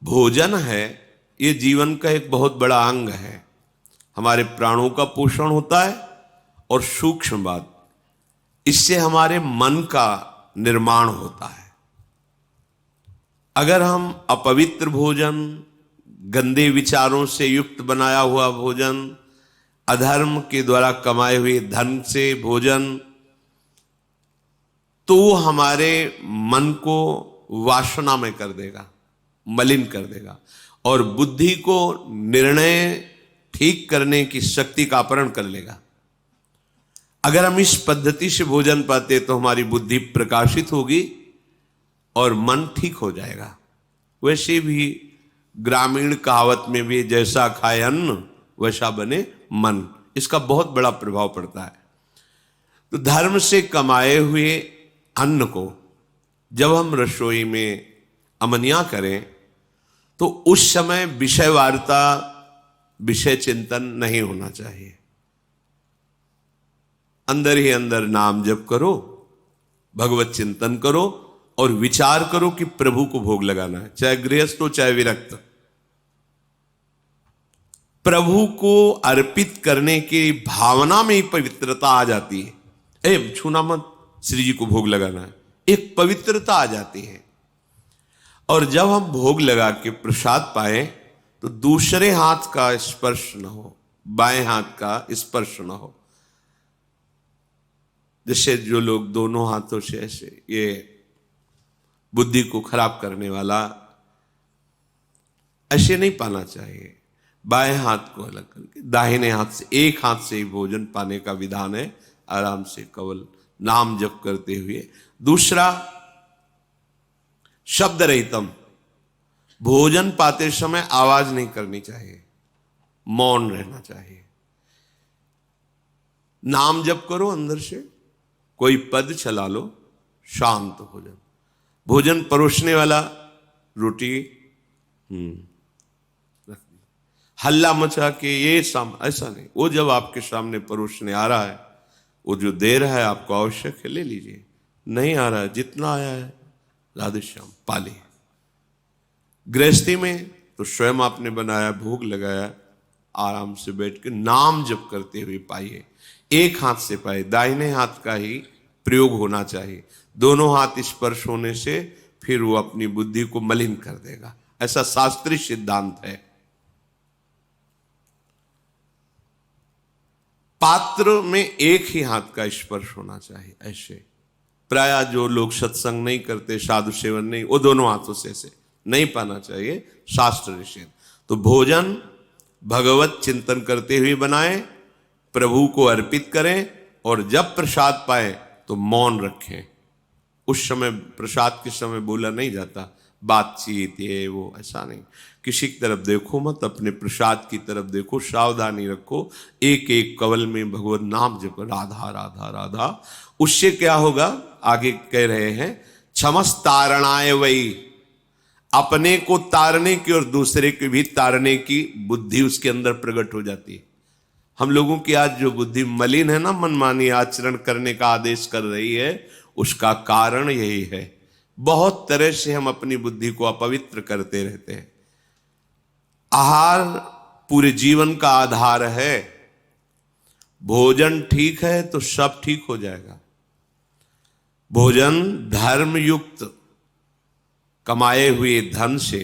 भोजन है, ये जीवन का एक बहुत बड़ा अंग है। हमारे प्राणों का पोषण होता है और सूक्ष्म बात, इससे हमारे मन का निर्माण होता है। अगर हम अपवित्र भोजन, गंदे विचारों से युक्त बनाया हुआ भोजन, अधर्म के द्वारा कमाए हुए धन से भोजन, तो वो हमारे मन को वासना में कर देगा, मलिन कर देगा और बुद्धि को निर्णय ठीक करने की शक्ति का अपहरण कर लेगा। अगर हम इस पद्धति से भोजन पाते तो हमारी बुद्धि प्रकाशित होगी और मन ठीक हो जाएगा। वैसे भी ग्रामीण कहावत में भी जैसा खाए अन्न वैसा बने मन, इसका बहुत बड़ा प्रभाव पड़ता है। तो धर्म से कमाए हुए अन्न को जब हम रसोई में अमनिया करें तो उस समय विषय वार्ता, विषय चिंतन नहीं होना चाहिए। अंदर ही अंदर नाम जप करो, भगवत चिंतन करो और विचार करो कि प्रभु को भोग लगाना है, चाहे गृहस्थ हो चाहे विरक्त। प्रभु को अर्पित करने की भावना में ही पवित्रता आ जाती है। छूना मत, श्री जी को भोग लगाना है, एक पवित्रता आ जाती है। और जब हम भोग लगा के प्रसाद पाए तो दूसरे हाथ का स्पर्श न हो, बाएं हाथ का स्पर्श न हो। जैसे जो लोग दोनों हाथों से ऐसे, ये बुद्धि को खराब करने वाला, ऐसे नहीं पाना चाहिए। बाएं हाथ को अलग करके दाहिने हाथ से, एक हाथ से ही भोजन पाने का विधान है, आराम से केवल नाम जप करते हुए। दूसरा, शब्द रहितम, भोजन पाते समय आवाज नहीं करनी चाहिए, मौन रहना चाहिए। नाम जप करो अंदर से, कोई पद चला लो, शांत भोजन। भोजन परोसने वाला रोटी रख दी, हल्ला मचा के ये ऐसा नहीं। वो जब आपके सामने परोसने आ रहा है, वो जो दे रहा है आपको आवश्यक है, ले लीजिए। नहीं आ रहा है, जितना आया है राधे श्याम पाली। गृहस्थी में तो स्वयं आपने बनाया, भोग लगाया, आराम से बैठ के नाम जप करते हुए पाइए। एक हाथ से पाए, दाहिने हाथ का ही प्रयोग होना चाहिए। दोनों हाथ स्पर्श होने से फिर वो अपनी बुद्धि को मलिन कर देगा, ऐसा शास्त्रीय सिद्धांत है। पात्र में एक ही हाथ का स्पर्श होना चाहिए। ऐसे प्राय जो लोग सत्संग नहीं करते, साधु सेवन नहीं, वो दोनों हाथों से ऐसे नहीं पाना चाहिए, शास्त्र निषेध। तो भोजन भगवत चिंतन करते हुए बनाएं, प्रभु को अर्पित करें और जब प्रसाद पाए तो मौन रखें। उस समय प्रसाद के समय बोला नहीं जाता, बातचीत ये वो ऐसा नहीं। किसी की तरफ देखो मत, अपने प्रसाद की तरफ देखो, सावधानी रखो। एक एक कवल में भगवत नाम जप, राधा राधा राधा। उससे क्या होगा, आगे कह रहे हैं, क्षमस तारणाय वही, अपने को तारने की और दूसरे को भी तारने की बुद्धि उसके अंदर प्रकट हो जाती है। हम लोगों की आज जो बुद्धि मलिन है ना, मनमानी आचरण करने का आदेश कर रही है, उसका कारण यही है। बहुत तरह से हम अपनी बुद्धि को अपवित्र करते रहते हैं। आहार पूरे जीवन का आधार है। भोजन ठीक है तो सब ठीक हो जाएगा। भोजन धर्म युक्त कमाए हुए धन से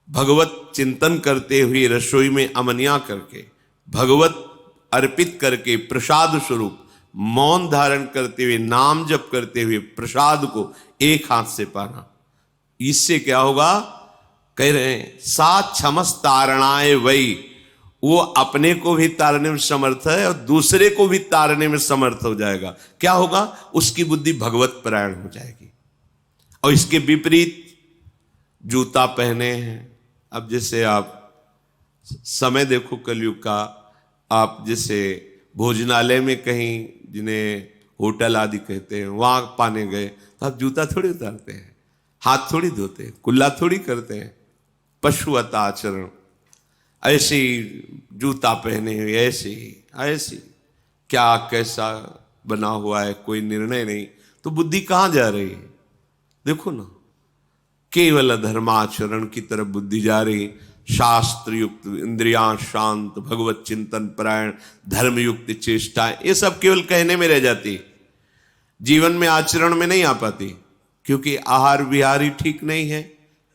भगवत चिंतन करते हुए रसोई में अमनिया करके, भगवत अर्पित करके, प्रसाद स्वरूप मौन धारण करते हुए, नाम जप करते हुए प्रसाद को एक हाथ से पाना। इससे क्या होगा, कह रहे हैं, सात क्षमस तारणाए वही, वो अपने को भी तारने में समर्थ है और दूसरे को भी तारने में समर्थ हो जाएगा। क्या होगा, उसकी बुद्धि भगवत परायण हो जाएगी। और इसके विपरीत जूता पहने हैं। अब जैसे आप समय देखो कलयुग का, आप जैसे भोजनालय में कहीं, जिन्हें होटल आदि कहते हैं, वहां पाने गए तो आप जूता थोड़ी उतारते हैं, हाथ थोड़ी धोते हैं, कुल्ला थोड़ी करते हैं, पशुवत आचरण। ऐसे ही जूता पहने हुए, ऐसे क्या कैसा बना हुआ है, कोई निर्णय नहीं। तो बुद्धि कहां जा रही है, देखो ना, केवल धर्माचरण की तरफ बुद्धि जा रही, शास्त्र युक्त इंद्रियां शांत, भगवत चिंतन परायण, धर्म युक्त चेष्टाएं, ये सब केवल कहने में रह जाती, जीवन में आचरण में नहीं आ पाती, क्योंकि आहार विहार ही ठीक नहीं है।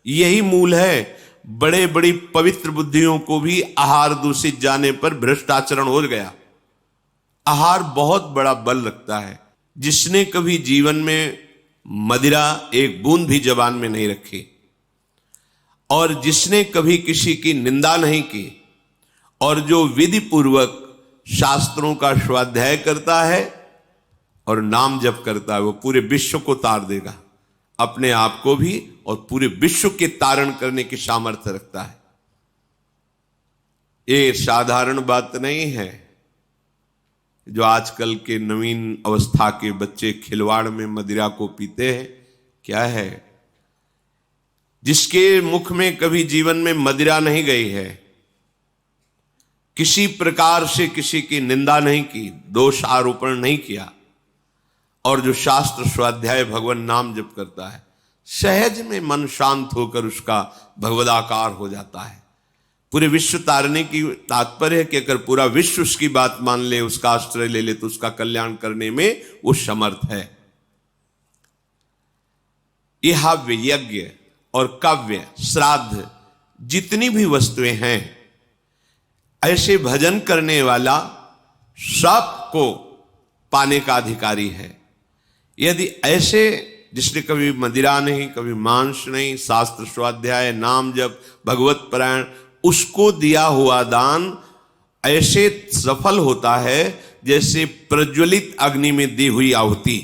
यही मूल है। बड़े बड़ी पवित्र बुद्धियों को भी आहार दूषित जाने पर भ्रष्ट आचरण हो गया। आहार बहुत बड़ा बल रखता है। जिसने कभी जीवन में मदिरा एक बूंद भी जबान में नहीं रखी, और जिसने कभी किसी की निंदा नहीं की, और जो विधि पूर्वक शास्त्रों का स्वाध्याय करता है और नाम जप करता है, वो पूरे विश्व को तार देगा, अपने आप को भी और पूरे विश्व के तारण करने की सामर्थ्य रखता है। ये साधारण बात नहीं है। जो आजकल के नवीन अवस्था के बच्चे खिलवाड़ में मदिरा को पीते हैं, क्या है? जिसके मुख में कभी जीवन में मदिरा नहीं गई है, किसी प्रकार से किसी की निंदा नहीं की, दोष आरोपण नहीं किया, और जो शास्त्र स्वाध्याय भगवान नाम जप करता है, सहज में मन शांत होकर उसका भगवदाकार हो जाता है। पूरे विश्व तारने की तात्पर्य है कि अगर पूरा विश्व उसकी बात मान ले, उसका आश्रय ले ले, तो उसका कल्याण करने में वो समर्थ है। यह हव्य, यज्ञ और काव्य, श्राद्ध, जितनी भी वस्तुएं हैं, ऐसे भजन करने वाला सबको पाने का अधिकारी है। यदि ऐसे जिसने कभी मदिरा नहीं, कभी मांस नहीं, शास्त्र स्वाध्याय, नाम जप, भगवत परायण, उसको दिया हुआ दान ऐसे सफल होता है जैसे प्रज्वलित अग्नि में दी हुई आहुति।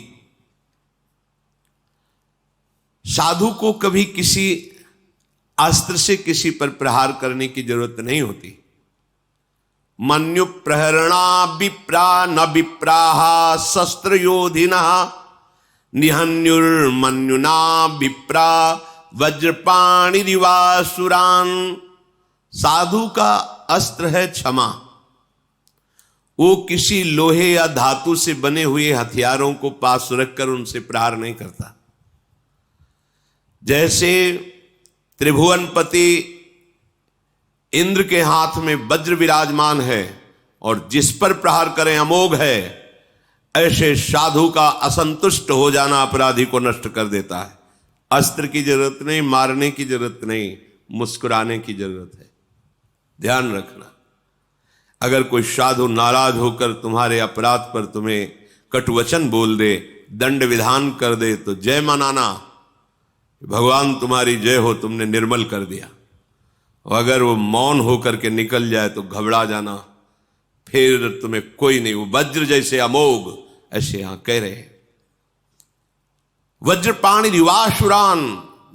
साधु को कभी किसी अस्त्र से किसी पर प्रहार करने की जरूरत नहीं होती। मन्यु प्रहरणा विप्रा न विप्राहा शस्त्र योधिना निहन्युर्मन्युना विप्रा वज्रपाणिरिवासुरान। साधु का अस्त्र है क्षमा। वो किसी लोहे या धातु से बने हुए हथियारों को पास रखकर उनसे प्रहार नहीं करता। जैसे त्रिभुवनपति इंद्र के हाथ में वज्र विराजमान है और जिस पर प्रहार करें अमोघ है, ऐसे साधु का असंतुष्ट हो जाना अपराधी को नष्ट कर देता है। अस्त्र की जरूरत नहीं, मारने की जरूरत नहीं, मुस्कुराने की जरूरत है। ध्यान रखना, अगर कोई साधु नाराज होकर तुम्हारे अपराध पर तुम्हें कटुवचन बोल दे, दंड विधान कर दे, तो जय मनाना, भगवान तुम्हारी जय हो, तुमने निर्मल कर दिया। और अगर वो मौन होकर के निकल जाए तो घबरा जाना, फिर तुम्हें कोई नहीं, वो वज्र जैसे अमोघ, ऐसे यहां कह रहे हैं। वज्रपाणि रिवासुरान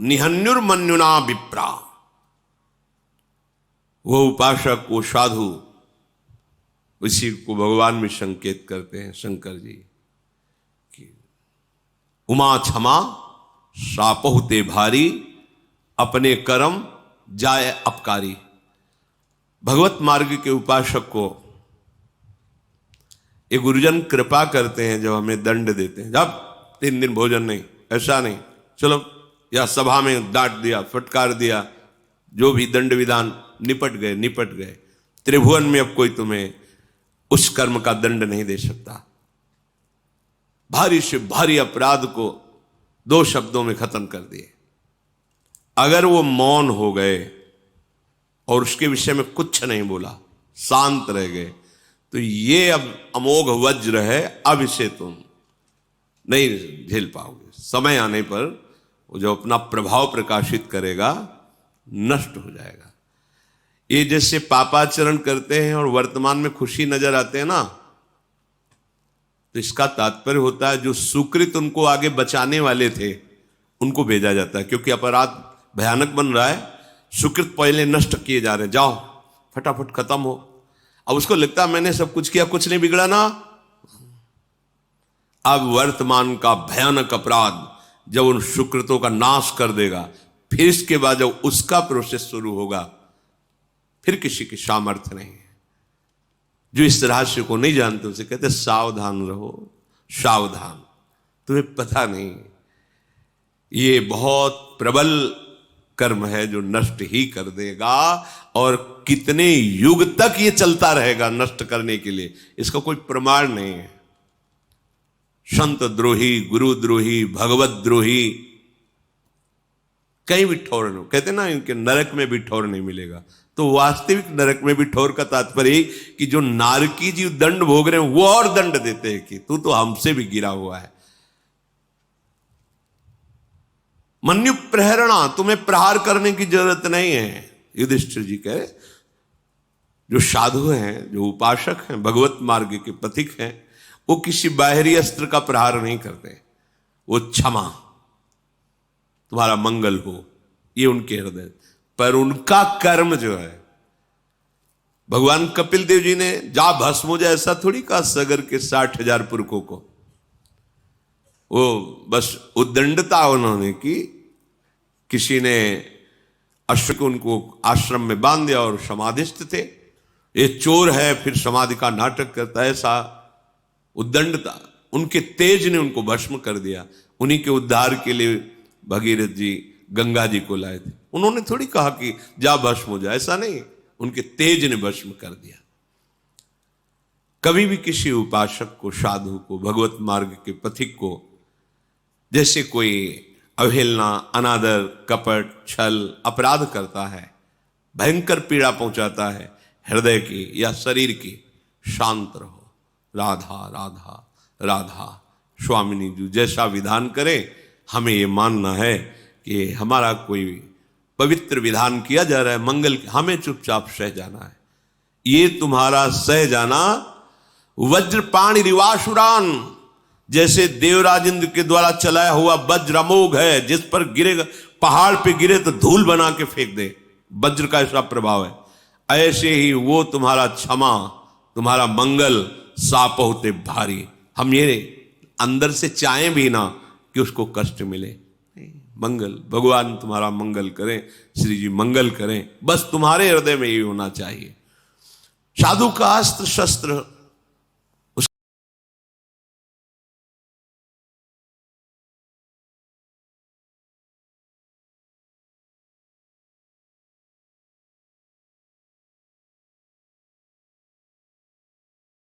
निहन्युर्मन्युना विप्रा। वो उपासक, वो साधु, उसी को भगवान में संकेत करते हैं शंकर जी कि उमा क्षमा सापहुते भारी, अपने कर्म जाए अपकारी। भगवत मार्ग के उपासक को ये गुरुजन कृपा करते हैं, जब हमें दंड देते हैं, जब 3 दिन भोजन नहीं, ऐसा नहीं, चलो, या सभा में डांट दिया, फटकार दिया, जो भी दंड विधान, निपट गए। त्रिभुवन में अब कोई तुम्हें उस कर्म का दंड नहीं दे सकता। भारी से भारी अपराध को 2 शब्दों में खत्म कर दिए। अगर वो मौन हो गए और उसके विषय में कुछ नहीं बोला, शांत रह गए, तो ये अब अमोघ वज्र है, अब इसे तुम नहीं झेल पाओगे। समय आने पर वो जो अपना प्रभाव प्रकाशित करेगा, नष्ट हो जाएगा। ये जैसे पापाचरण करते हैं और वर्तमान में खुशी नजर आते हैं ना, तो इसका तात्पर्य होता है जो सुकृत उनको आगे बचाने वाले थे, उनको भेजा जाता है, क्योंकि अपराध भयानक बन रहा है, सुकृत पहले नष्ट किए जा रहे हैं, जाओ फटाफट खत्म हो। अब उसको लगता है मैंने सब कुछ किया, कुछ नहीं बिगड़ा ना। अब वर्तमान का भयानक अपराध जब उन सुकृतों का नाश कर देगा, फिर इसके बाद जब उसका प्रोसेस शुरू होगा, फिर किसी की सामर्थ्य नहीं है। जो इस रहस्य को नहीं जानते उसे कहते सावधान रहो, सावधान। तुम्हें पता नहीं, ये बहुत प्रबल कर्म है जो नष्ट ही कर देगा, और कितने युग तक ये चलता रहेगा नष्ट करने के लिए, इसका कोई प्रमाण नहीं है। संत द्रोही, गुरु द्रोही, भगवत द्रोही कहीं भी ठौर नहीं, कहते ना इनके नरक में भी ठौर नहीं मिलेगा। तो वास्तविक नरक में भी ठौर का तात्पर्य कि जो नारकी जी दंड भोग रहे हैं वो और दंड देते हैं कि तू तो हमसे भी गिरा हुआ है। मन्यु प्रहरणा, तुम्हें प्रहार करने की जरूरत नहीं है। युधिष्ठिर जी कहे जो साधु हैं, जो उपासक हैं, भगवत मार्ग के पथिक हैं, वो किसी बाहरी अस्त्र का प्रहार नहीं करते। वो क्षमा, तुम्हारा मंगल हो, ये उनके हृदय। पर उनका कर्म जो है, भगवान कपिल देव जी ने जा भस्म हो जाए ऐसा थोड़ी कहा सगर के 60,000 पुरखों को। वो बस उद्दंडता उन्होंने की, किसी ने अश्व को उनको आश्रम में बांध दिया और समाधिस्थ थे। ये चोर है फिर समाधि का नाटक करता है, ऐसा उद्दंडता, उनके तेज ने उनको भस्म कर दिया। उन्हीं के उद्धार के लिए भगीरथ जी गंगा जी को लाए थे। उन्होंने थोड़ी कहा कि जा भस्म हो जाए, ऐसा नहीं, उनके तेज ने भस्म कर दिया। कभी भी किसी उपासक को, साधु को, भगवत मार्ग के पथिक को जैसे कोई अवहेलना, अनादर, कपट, छल, अपराध करता है, भयंकर पीड़ा पहुंचाता है हृदय की या शरीर की, शांत रहो। राधा राधा राधा, स्वामिनी जी जैसा विधान करें, हमें ये मानना है कि हमारा कोई पवित्र विधान किया जा रहा है मंगल, हमें चुपचाप सह जाना है। ये तुम्हारा सह जाना वज्रपाणि रिवासुरान, जैसे देवराज इंद्र के द्वारा चलाया हुआ वज्र अमोघ है, जिस पर गिरेगा, पहाड़ पे गिरे तो धूल बना के फेंक दे, वज्र का ऐसा प्रभाव है। ऐसे ही वो तुम्हारा क्षमा, तुम्हारा मंगल साप होते भारी। हम ये अंदर से चाहें भी ना कि उसको कष्ट मिले, मंगल, भगवान तुम्हारा मंगल करें, श्री जी मंगल करें, बस तुम्हारे हृदय में ये होना चाहिए। साधु का अस्त्र शस्त्र